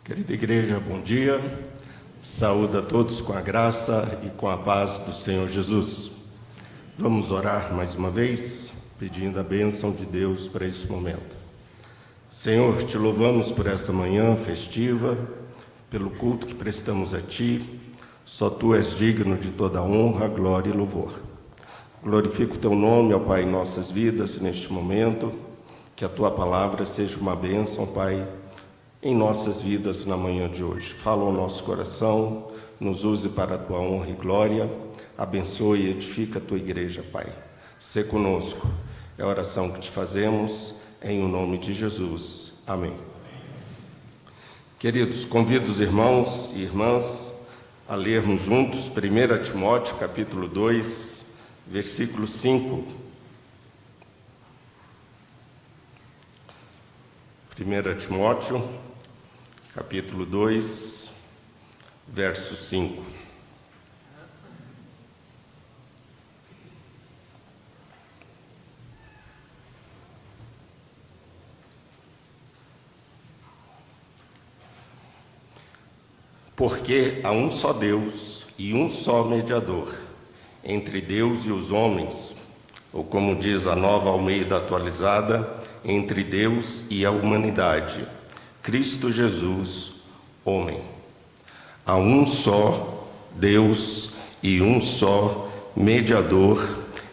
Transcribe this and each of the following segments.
Querida igreja, bom dia. Saúde a todos com a graça e com a paz do Senhor Jesus. Vamos orar mais uma vez, pedindo a bênção de Deus para esse momento. Senhor, te louvamos por esta manhã festiva, pelo culto que prestamos a Ti. Só Tu és digno de toda honra, glória e louvor. Glorifico o Teu nome, ó Pai, em nossas vidas neste momento. Que a Tua palavra seja uma bênção, Pai, em nossas vidas na manhã de hoje. Fala ao nosso coração, nos use para a Tua honra e glória, abençoe e edifica a Tua igreja, Pai. Sê conosco, é a oração que te fazemos, em o nome de Jesus. Amém. Queridos, convido os irmãos e irmãs a lermos juntos 1 Timóteo, capítulo 2, versículo 5. 1 Timóteo, capítulo 2, verso 5. Porque há um só Deus e um só mediador entre Deus e os homens, ou como diz a Nova Almeida atualizada, entre Deus e a humanidade, Cristo Jesus, homem. Há um só Deus e um só mediador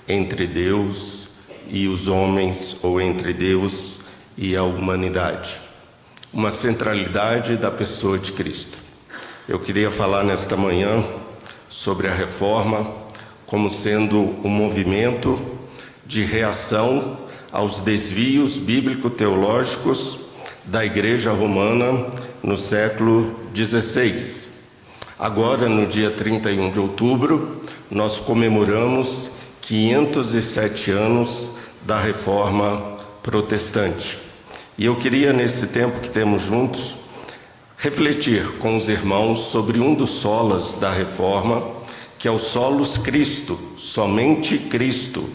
entre Deus e os homens, ou entre Deus e a humanidade. Uma centralidade da pessoa de Cristo. Eu queria falar nesta manhã sobre a Reforma como sendo um movimento de reação aos desvios bíblico-teológicos da Igreja Romana no século XVI. Agora, no dia 31 de outubro, nós comemoramos 507 anos da Reforma Protestante. E eu queria, nesse tempo que temos juntos, refletir com os irmãos sobre um dos solas da Reforma, que é o solus Christo, somente Cristo,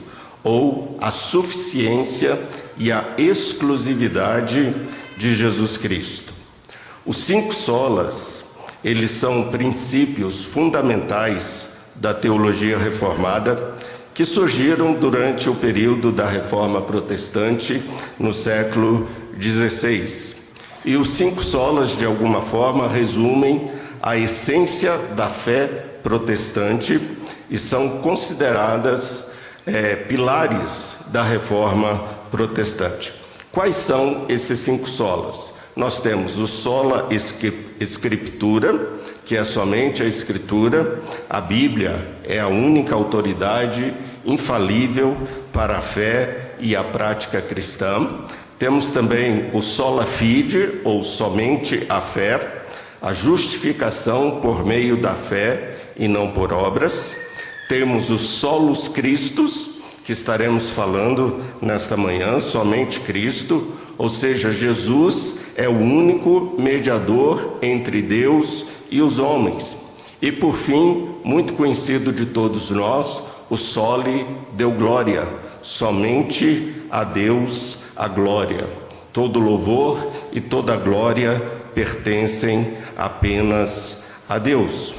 ou a suficiência e a exclusividade de Jesus Cristo. Os 5 solas, eles são princípios fundamentais da teologia reformada que surgiram durante o período da Reforma Protestante no século XVI. E os 5 solas, de alguma forma, resumem a essência da fé protestante e são consideradas pilares da Reforma Protestante. Quais são esses 5 solas? Nós temos o sola Scriptura, que é somente a Escritura. A Bíblia é a única autoridade infalível para a fé e a prática cristã. Temos também o sola fide, ou somente a fé, a justificação por meio da fé e não por obras. Temos o solus Christus, que estaremos falando nesta manhã, somente Cristo, ou seja, Jesus é o único mediador entre Deus e os homens. E por fim, muito conhecido de todos nós, o soli Deo gloria, somente a Deus a glória. Todo louvor e toda glória pertencem apenas a Deus.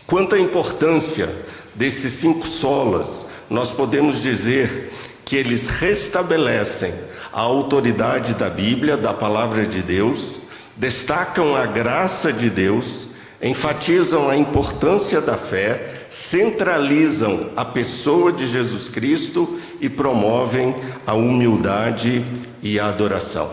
Quanto à importância desses 5 solas, nós podemos dizer que eles restabelecem a autoridade da Bíblia, da palavra de Deus, destacam a graça de Deus, enfatizam a importância da fé, centralizam a pessoa de Jesus Cristo e promovem a humildade e a adoração.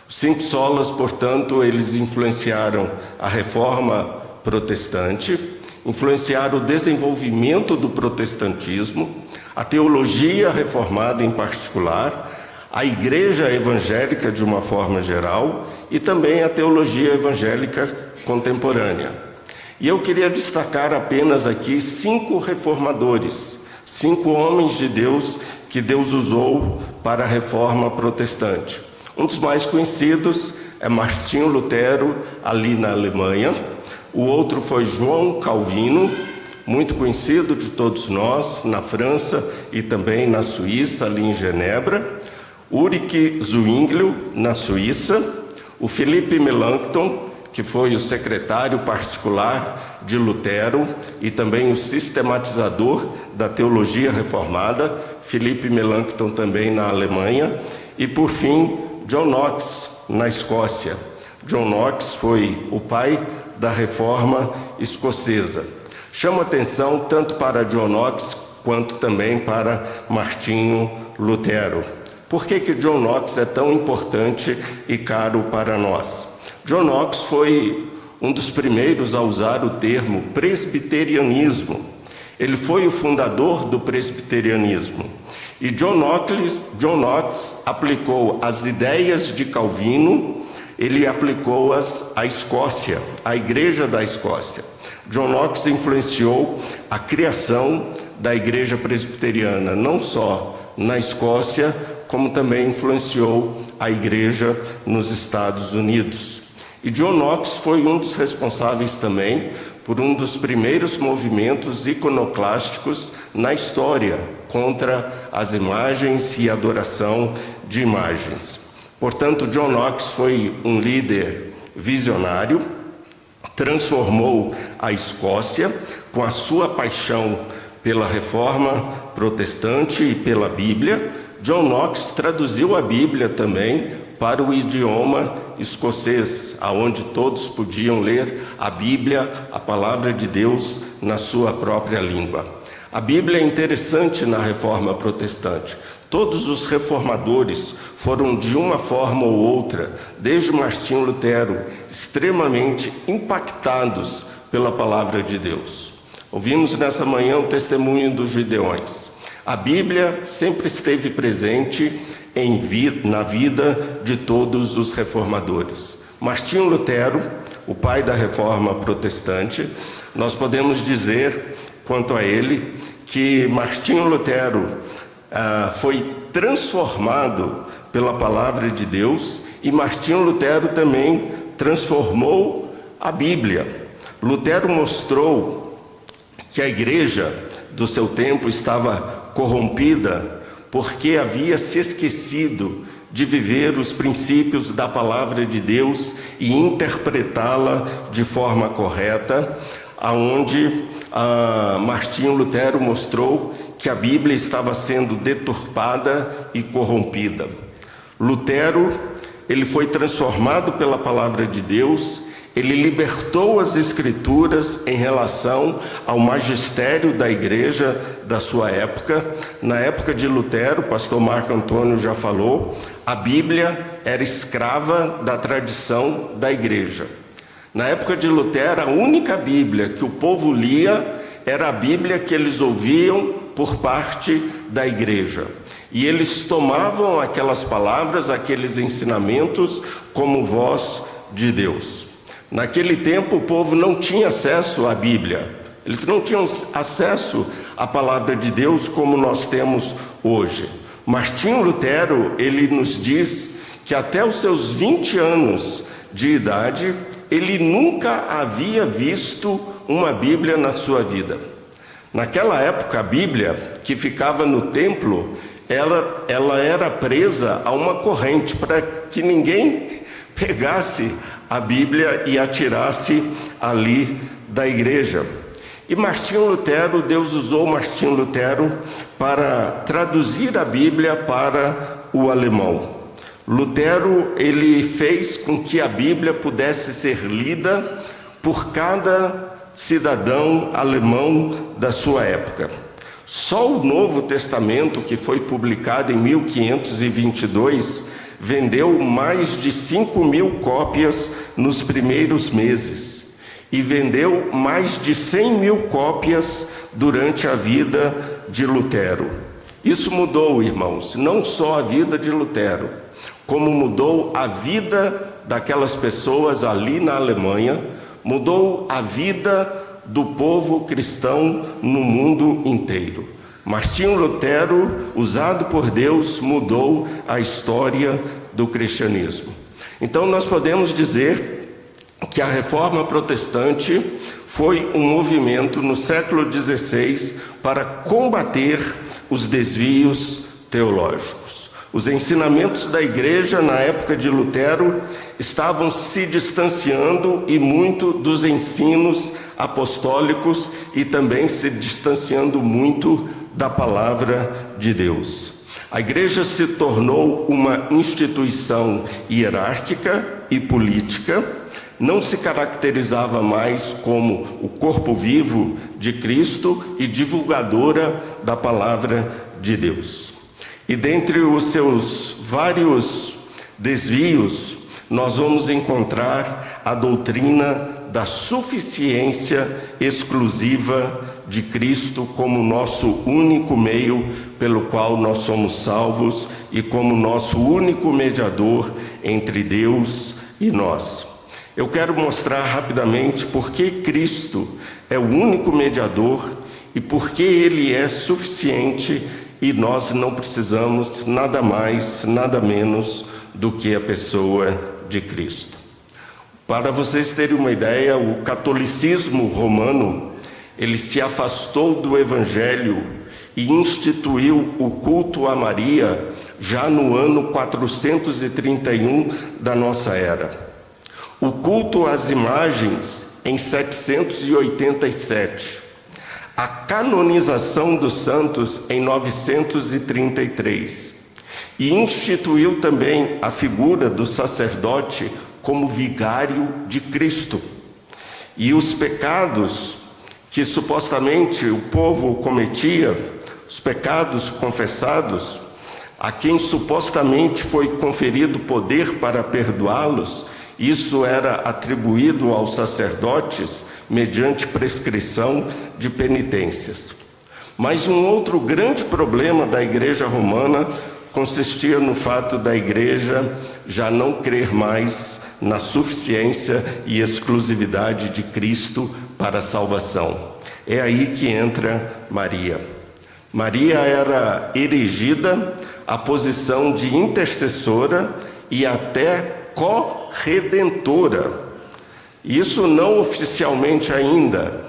Os 5 solas, portanto, eles influenciaram a Reforma Protestante, influenciaram o desenvolvimento do protestantismo, a teologia reformada em particular, a igreja evangélica de uma forma geral e também a teologia evangélica contemporânea. E eu queria destacar apenas aqui 5 reformadores, 5 homens de Deus que Deus usou para a Reforma Protestante. Um dos mais conhecidos é Martinho Lutero, ali na Alemanha. O outro foi João Calvino, muito conhecido de todos nós, na França e também na Suíça, ali em Genebra. Ulrich Zwinglio, na Suíça. O Philippe Melanchthon, que foi o secretário particular de Lutero e também o sistematizador da teologia reformada, Philippe Melanchthon também na Alemanha, e por fim, John Knox na Escócia. John Knox foi o pai da reforma escocesa. Chama atenção tanto para John Knox quanto também para Martinho Lutero. Por que John Knox é tão importante e caro para nós? John Knox foi um dos primeiros a usar o termo presbiterianismo. Ele foi o fundador do presbiterianismo. E John Knox aplicou as ideias de Calvino, ele aplicou-as à Escócia, à Igreja da Escócia. John Knox influenciou a criação da Igreja Presbiteriana, não só na Escócia, como também influenciou a Igreja nos Estados Unidos. E John Knox foi um dos responsáveis também por um dos primeiros movimentos iconoclásticos na história contra as imagens e adoração de imagens. Portanto, John Knox foi um líder visionário, transformou a Escócia com a sua paixão pela reforma protestante e pela Bíblia. John Knox traduziu a Bíblia também para o idioma escocês, aonde todos podiam ler a Bíblia, a palavra de Deus, na sua própria língua. A Bíblia é interessante na reforma protestante. Todos os reformadores foram, de uma forma ou outra, desde Martinho Lutero, extremamente impactados pela palavra de Deus. Ouvimos nessa manhã o testemunho dos Gideões. A Bíblia sempre esteve presente na vida de todos os reformadores. Martinho Lutero, o pai da reforma protestante, nós podemos dizer, quanto a ele, que Martinho Lutero foi transformado pela palavra de Deus, e Martinho Lutero também transformou a Bíblia. Lutero mostrou que a igreja do seu tempo estava corrompida porque havia se esquecido de viver os princípios da palavra de Deus e interpretá-la de forma correta, aonde Martinho Lutero mostrou que a Bíblia estava sendo deturpada e corrompida. Lutero, ele foi transformado pela palavra de Deus. Ele libertou as Escrituras em relação ao magistério da igreja da sua época. Na época de Lutero, o pastor Marco Antônio já falou, a Bíblia era escrava da tradição da igreja. Na época de Lutero, a única Bíblia que o povo lia era a Bíblia que eles ouviam por parte da igreja. E eles tomavam aquelas palavras, aqueles ensinamentos como voz de Deus. Naquele tempo o povo não tinha acesso à Bíblia, eles não tinham acesso à palavra de Deus como nós temos hoje. Martinho Lutero, ele nos diz que até os seus 20 anos de idade, ele nunca havia visto uma Bíblia na sua vida. Naquela época, a Bíblia que ficava no templo, ela era presa a uma corrente para que ninguém pegasse a Bíblia e atirasse ali da igreja. E Martinho Lutero, Deus usou Martinho Lutero para traduzir a Bíblia para o alemão. Lutero, ele fez com que a Bíblia pudesse ser lida por cada cidadão alemão da sua época. Só o Novo Testamento, que foi publicado em 1522, vendeu mais de 5.000 cópias nos primeiros meses e vendeu mais de 100.000 cópias durante a vida de Lutero. Isso mudou, irmãos, não só a vida de Lutero, como mudou a vida daquelas pessoas ali na Alemanha, mudou a vida do povo cristão no mundo inteiro. Martinho Lutero, usado por Deus, mudou a história do cristianismo. Então nós podemos dizer que a reforma protestante foi um movimento no século XVI para combater os desvios teológicos. Os ensinamentos da igreja na época de Lutero, estavam se distanciando e muito dos ensinos apostólicos e também se distanciando muito da palavra de Deus. A igreja se tornou uma instituição hierárquica e política, não se caracterizava mais como o corpo vivo de Cristo e divulgadora da palavra de Deus. E dentre os seus vários desvios, nós vamos encontrar a doutrina da suficiência exclusiva de Cristo como nosso único meio pelo qual nós somos salvos e como nosso único mediador entre Deus e nós. Eu quero mostrar rapidamente por que Cristo é o único mediador e por que Ele é suficiente e nós não precisamos nada mais, nada menos do que a pessoa de Cristo. Para vocês terem uma ideia, o catolicismo romano, ele se afastou do Evangelho e instituiu o culto a Maria já no ano 431 da nossa era. O culto às imagens em 787. A canonização dos santos em 933. E instituiu também a figura do sacerdote como vigário de Cristo. E os pecados que supostamente o povo cometia, os pecados confessados, a quem supostamente foi conferido poder para perdoá-los, isso era atribuído aos sacerdotes mediante prescrição de penitências. Mas um outro grande problema da igreja romana consistia no fato da igreja já não crer mais na suficiência e exclusividade de Cristo para a salvação. É aí que entra Maria. Maria era erigida à posição de intercessora e até corredentora. Isso não oficialmente ainda,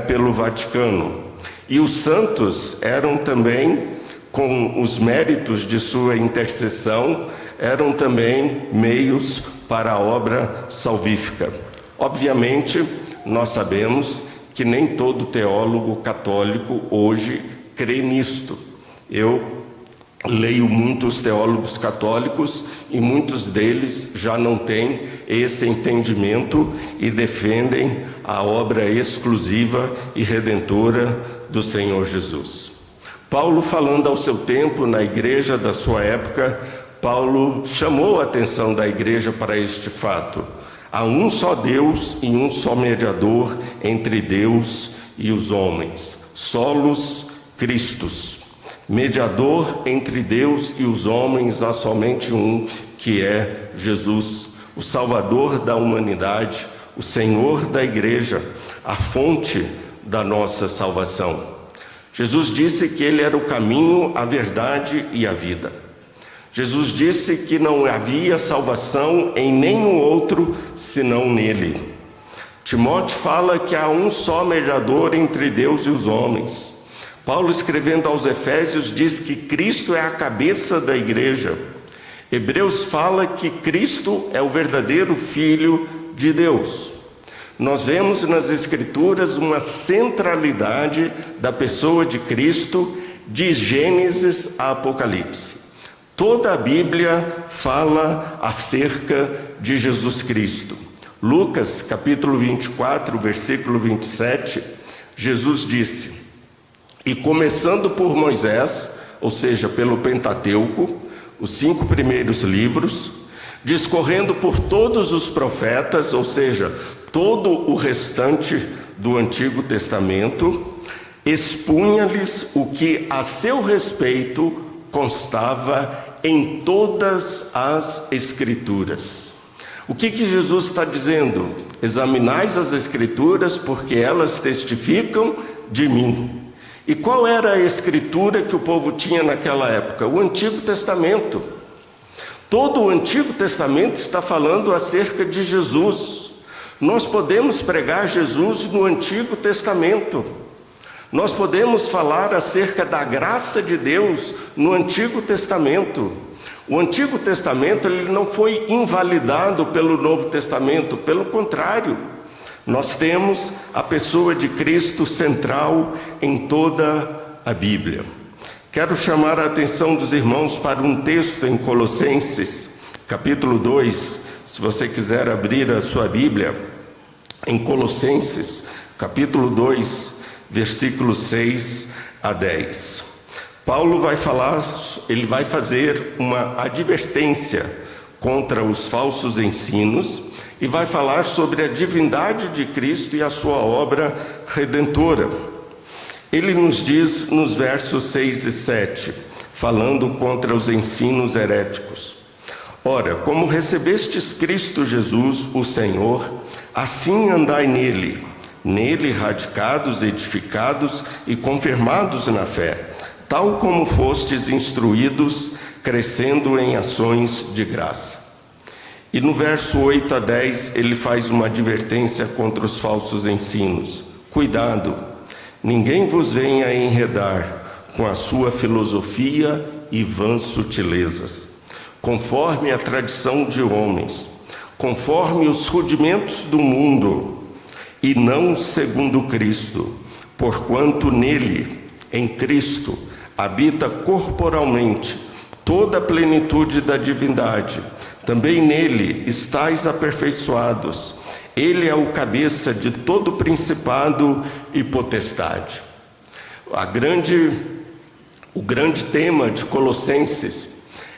pelo Vaticano. E os santos eram também, com os méritos de sua intercessão, eram também meios para a obra salvífica. Obviamente, nós sabemos que nem todo teólogo católico hoje crê nisto. Eu leio muitos teólogos católicos e muitos deles já não têm esse entendimento e defendem a obra exclusiva e redentora do Senhor Jesus. Paulo, falando ao seu tempo na igreja da sua época, Paulo chamou a atenção da igreja para este fato. Há um só Deus e um só mediador entre Deus e os homens, solos Christus. Mediador entre Deus e os homens há somente um, que é Jesus, o Salvador da humanidade, o Senhor da igreja, a fonte da nossa salvação. Jesus disse que Ele era o caminho, a verdade e a vida. Jesus disse que não havia salvação em nenhum outro senão nele. Timóteo fala que há um só mediador entre Deus e os homens. Paulo, escrevendo aos Efésios, diz que Cristo é a cabeça da igreja. Hebreus fala que Cristo é o verdadeiro Filho de Deus. Nós vemos nas Escrituras uma centralidade da pessoa de Cristo, de Gênesis a Apocalipse. Toda a Bíblia fala acerca de Jesus Cristo. Lucas, capítulo 24, versículo 27, Jesus disse: "E começando por Moisés, ou seja, pelo Pentateuco, os 5 primeiros livros, discorrendo por todos os profetas, ou seja, todo o restante do Antigo Testamento, expunha-lhes o que a seu respeito constava em todas as Escrituras." O que Jesus está dizendo? Examinais as Escrituras, porque elas testificam de mim. E qual era a escritura que o povo tinha naquela época? O Antigo Testamento. Todo o Antigo Testamento está falando acerca de Jesus. Nós podemos pregar Jesus no Antigo Testamento. Nós podemos falar acerca da graça de Deus no Antigo Testamento. O Antigo Testamento ele não foi invalidado pelo Novo Testamento, pelo contrário, nós temos a pessoa de Cristo central em toda a Bíblia. Quero chamar a atenção dos irmãos para um texto em Colossenses, capítulo 2, se você quiser abrir a sua Bíblia, em Colossenses, capítulo 2, versículos 6 a 10. Paulo vai falar, ele vai fazer uma advertência contra os falsos ensinos e vai falar sobre a divindade de Cristo e a sua obra redentora. Ele nos diz nos versos 6 e 7, falando contra os ensinos heréticos: Ora, como recebestes Cristo Jesus, o Senhor, assim andai nele, radicados, edificados e confirmados na fé, tal como fostes instruídos, crescendo em ações de graça. E no verso 8 a 10, ele faz uma advertência contra os falsos ensinos. Cuidado, ninguém vos venha enredar com a sua filosofia e vãs sutilezas, conforme a tradição de homens, conforme os rudimentos do mundo, e não segundo Cristo, porquanto nele, em Cristo, habita corporalmente toda a plenitude da divindade. Também nele estáis aperfeiçoados. Ele é o cabeça de todo principado e potestade. O grande tema de Colossenses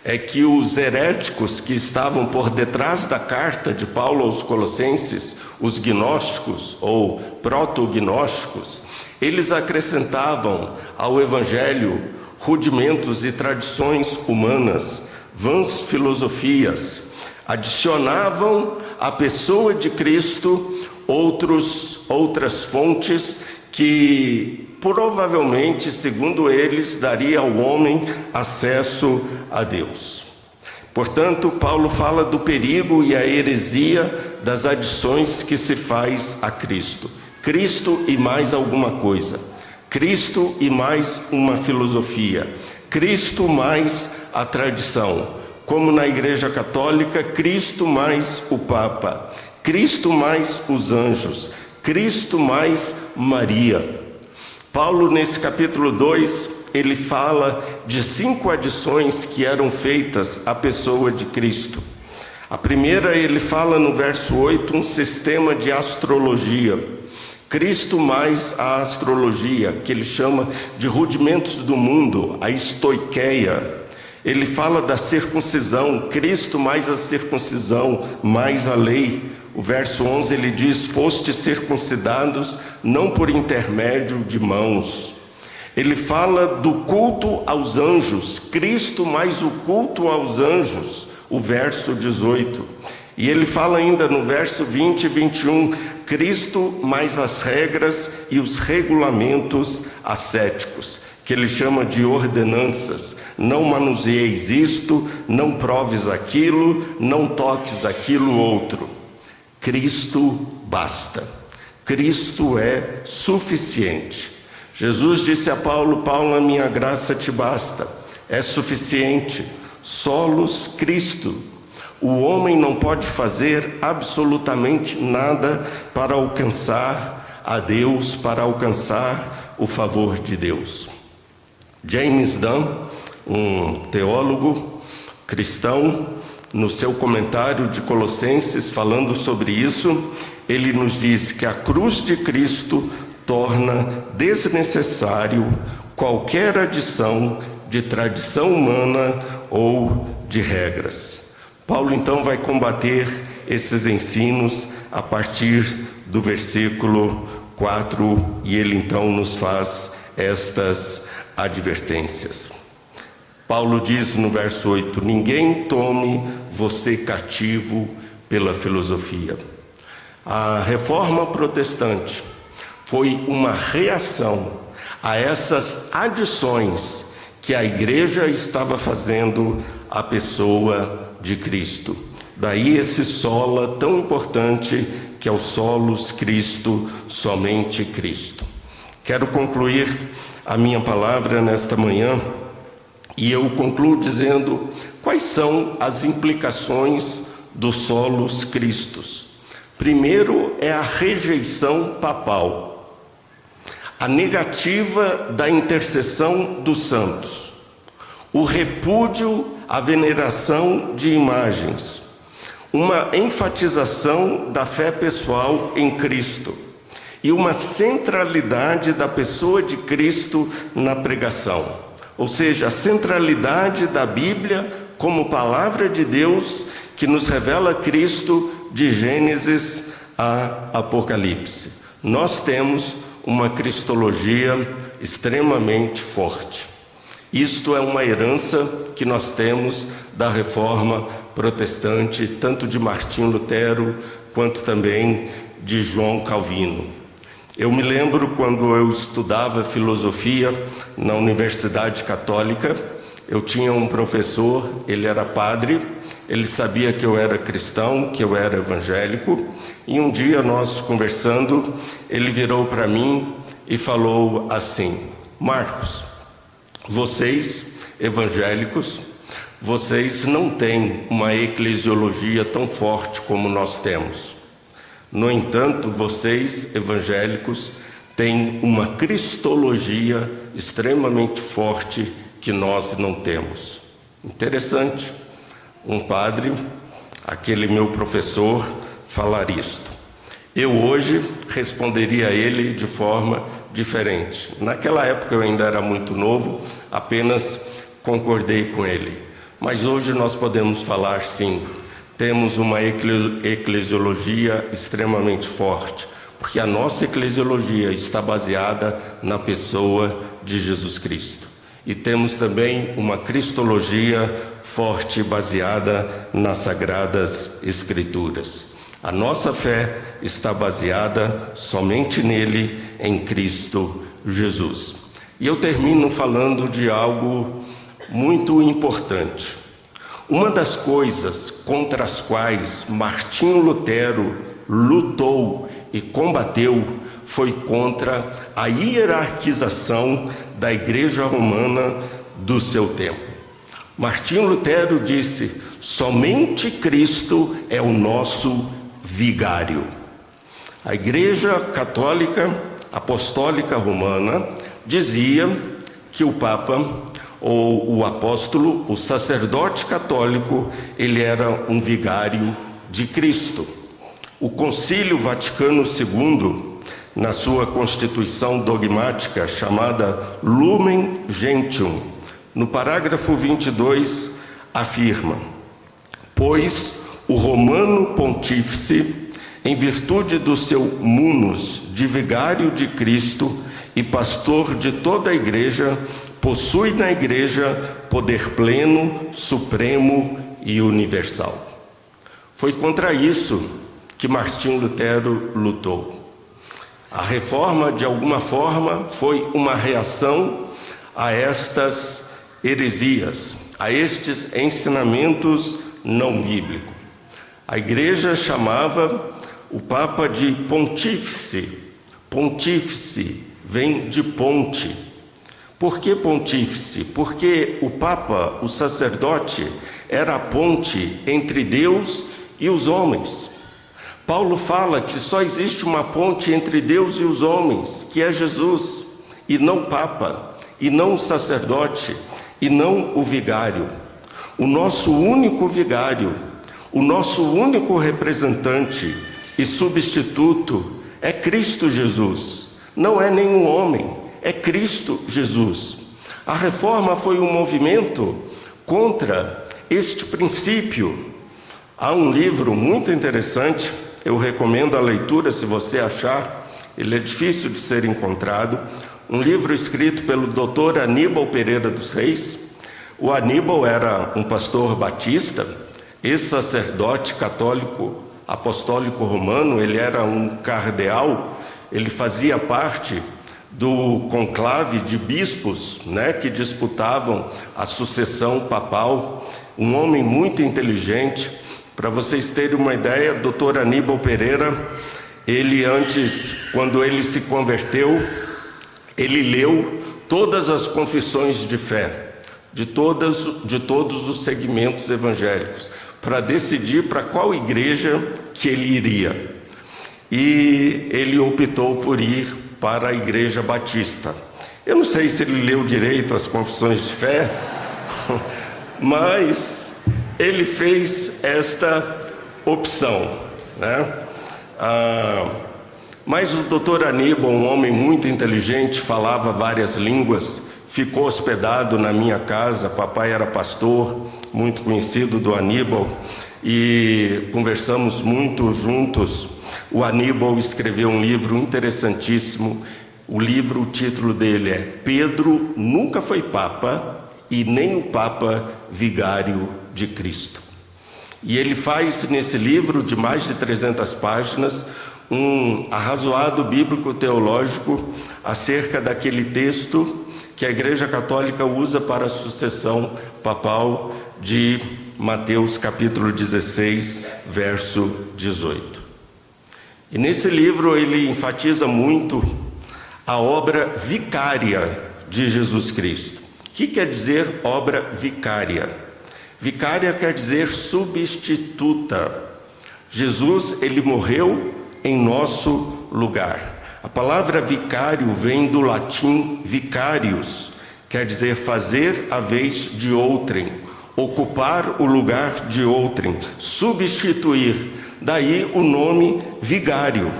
é que os heréticos que estavam por detrás da carta de Paulo aos Colossenses, os gnósticos ou proto-gnósticos, eles acrescentavam ao Evangelho rudimentos e tradições humanas, vãs filosofias, adicionavam à pessoa de Cristo outras fontes que provavelmente, segundo eles, daria ao homem acesso a Deus. Portanto, Paulo fala do perigo e a heresia das adições que se faz a Cristo. Cristo e mais alguma coisa. Cristo e mais uma filosofia. Cristo mais a tradição. Como na Igreja Católica, Cristo mais o Papa. Cristo mais os anjos. Cristo mais Maria. Paulo, nesse capítulo 2, ele fala de 5 adições que eram feitas à pessoa de Cristo. A primeira, ele fala no verso 8, um sistema de astrologia. Cristo mais a astrologia, que ele chama de rudimentos do mundo, a estoiqueia. Ele fala da circuncisão, Cristo mais a circuncisão, mais a lei. O verso 11 ele diz: fostes circuncidados não por intermédio de mãos. Ele fala do culto aos anjos, Cristo mais o culto aos anjos, o verso 18. E ele fala ainda no verso 20 e 21, Cristo mais as regras e os regulamentos ascéticos, que ele chama de ordenanças. Não manuseis isto, não proves aquilo, não toques aquilo outro. Cristo basta. Cristo é suficiente. Jesus disse a Paulo: Paulo, a minha graça te basta. É suficiente. Solos Cristo. O homem não pode fazer absolutamente nada para alcançar a Deus, para alcançar o favor de Deus. James Dunn, um teólogo cristão, no seu comentário de Colossenses, falando sobre isso, ele nos diz que a cruz de Cristo torna desnecessário qualquer adição de tradição humana ou de regras. Paulo então vai combater esses ensinos a partir do versículo 4 e ele então nos faz estas advertências. Paulo diz no verso 8: ninguém tome você cativo pela filosofia. A reforma protestante foi uma reação a essas adições que a igreja estava fazendo à pessoa de Cristo. Daí esse sola tão importante que é o solos Cristo, somente Cristo. Quero concluir a minha palavra nesta manhã e eu concluo dizendo Quais são as implicações do Solus Christus? Primeiro é a rejeição papal, a negativa da intercessão dos santos, o repúdio à veneração de imagens, uma enfatização da fé pessoal em Cristo e uma centralidade da pessoa de Cristo na pregação, ou seja, a centralidade da Bíblia como palavra de Deus que nos revela Cristo de Gênesis a Apocalipse. Nós temos uma cristologia extremamente forte. Isto é uma herança que nós temos da Reforma Protestante, tanto de Martinho Lutero quanto também de João Calvino. Eu me lembro quando eu estudava filosofia na Universidade Católica, eu tinha um professor, ele era padre, ele sabia que eu era cristão, que eu era evangélico, e um dia nós conversando, ele virou para mim e falou assim: Marcos, vocês evangélicos, vocês não têm uma eclesiologia tão forte como nós temos. No entanto, vocês evangélicos têm uma cristologia extremamente forte que nós não temos. Interessante, um padre, aquele meu professor, falar isto. Eu hoje responderia a ele de forma diferente. Naquela época eu ainda era muito novo, apenas concordei com ele. Mas hoje nós podemos falar sim, temos uma eclesiologia extremamente forte, porque a nossa eclesiologia está baseada na pessoa de Jesus Cristo. E temos também uma cristologia forte baseada nas Sagradas Escrituras. A nossa fé está baseada somente nele, em Cristo Jesus. E eu termino falando de algo muito importante. Uma das coisas contra as quais Martinho Lutero lutou e combateu foi contra a hierarquização da Igreja Romana do seu tempo. Martinho Lutero disse: somente Cristo é o nosso vigário. A Igreja Católica Apostólica Romana dizia que o Papa, ou o apóstolo, o sacerdote católico, ele era um vigário de Cristo. O Concílio Vaticano II, na sua constituição dogmática chamada Lumen Gentium, no parágrafo 22, afirma: pois o romano pontífice, em virtude do seu munus de vigário de Cristo e pastor de toda a igreja, possui na igreja poder pleno, supremo e universal. Foi contra isso que Martinho Lutero lutou. A reforma, de alguma forma, foi uma reação a estas heresias, a estes ensinamentos não bíblicos. A igreja chamava o Papa de pontífice. Pontífice vem de ponte. Por que pontífice? Porque o Papa, o sacerdote, era a ponte entre Deus e os homens. Paulo fala que só existe uma ponte entre Deus e os homens, que é Jesus, e não o Papa, e não o sacerdote, e não o vigário. O nosso único vigário, o nosso único representante e substituto é Cristo Jesus. Não é nenhum homem, é Cristo Jesus. A reforma foi um movimento contra este princípio. Há um livro muito interessante, eu recomendo a leitura se você achar, ele é difícil de ser encontrado, um livro escrito pelo Dr. Aníbal Pereira dos Reis. O Aníbal era um pastor batista, ex-sacerdote católico apostólico romano, ele era um cardeal, ele fazia parte do conclave de bispos, que disputavam a sucessão papal, um homem muito inteligente. Para vocês terem uma ideia, Dr. Aníbal Pereira, ele antes, quando ele se converteu, ele leu todas as confissões de fé, de todos os segmentos evangélicos, para decidir para qual igreja que ele iria. E ele optou por ir para a Igreja Batista. Eu não sei se ele leu direito as confissões de fé, mas ele fez esta opção, né? Mas o doutor Aníbal, um homem muito inteligente, falava várias línguas, ficou hospedado na minha casa. Papai era pastor, muito conhecido do Aníbal, e conversamos muito juntos. O Aníbal escreveu um livro interessantíssimo. O título dele é Pedro Nunca Foi Papa e Nem o Papa Vigário de Cristo. E ele faz nesse livro de mais de 300 páginas um arrazoado bíblico-teológico acerca daquele texto que a Igreja Católica usa para a sucessão papal de Mateus capítulo 16, verso 18. E nesse livro ele enfatiza muito a obra vicária de Jesus Cristo. O que quer dizer obra vicária? Vicária quer dizer substituta. Jesus, ele morreu em nosso lugar. A palavra vicário vem do latim vicarius, quer dizer fazer a vez de outrem, ocupar o lugar de outrem, substituir. Daí o nome vigário.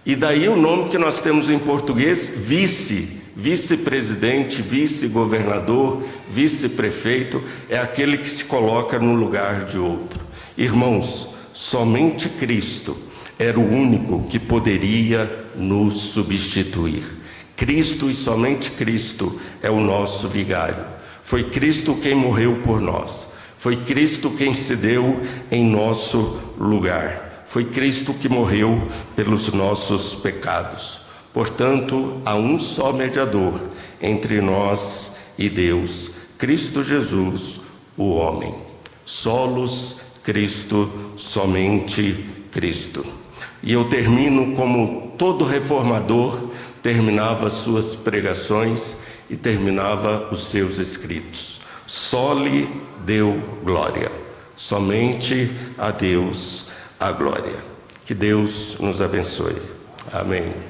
E daí o nome que nós temos em português, vice-presidente, vice-governador, vice-prefeito, é aquele que se coloca no lugar de outro. Irmãos, somente Cristo era o único que poderia nos substituir. Cristo e somente Cristo é o nosso vigário. Foi Cristo quem morreu por nós. Foi Cristo quem se deu em nosso lugar. Foi Cristo que morreu pelos nossos pecados. Portanto, há um só mediador entre nós e Deus, Cristo Jesus, o homem. Solos Cristo, somente Cristo. E eu termino como todo reformador terminava suas pregações e terminava os seus escritos. Soli Deo glória. Somente a Deus a glória. Que Deus nos abençoe. Amém.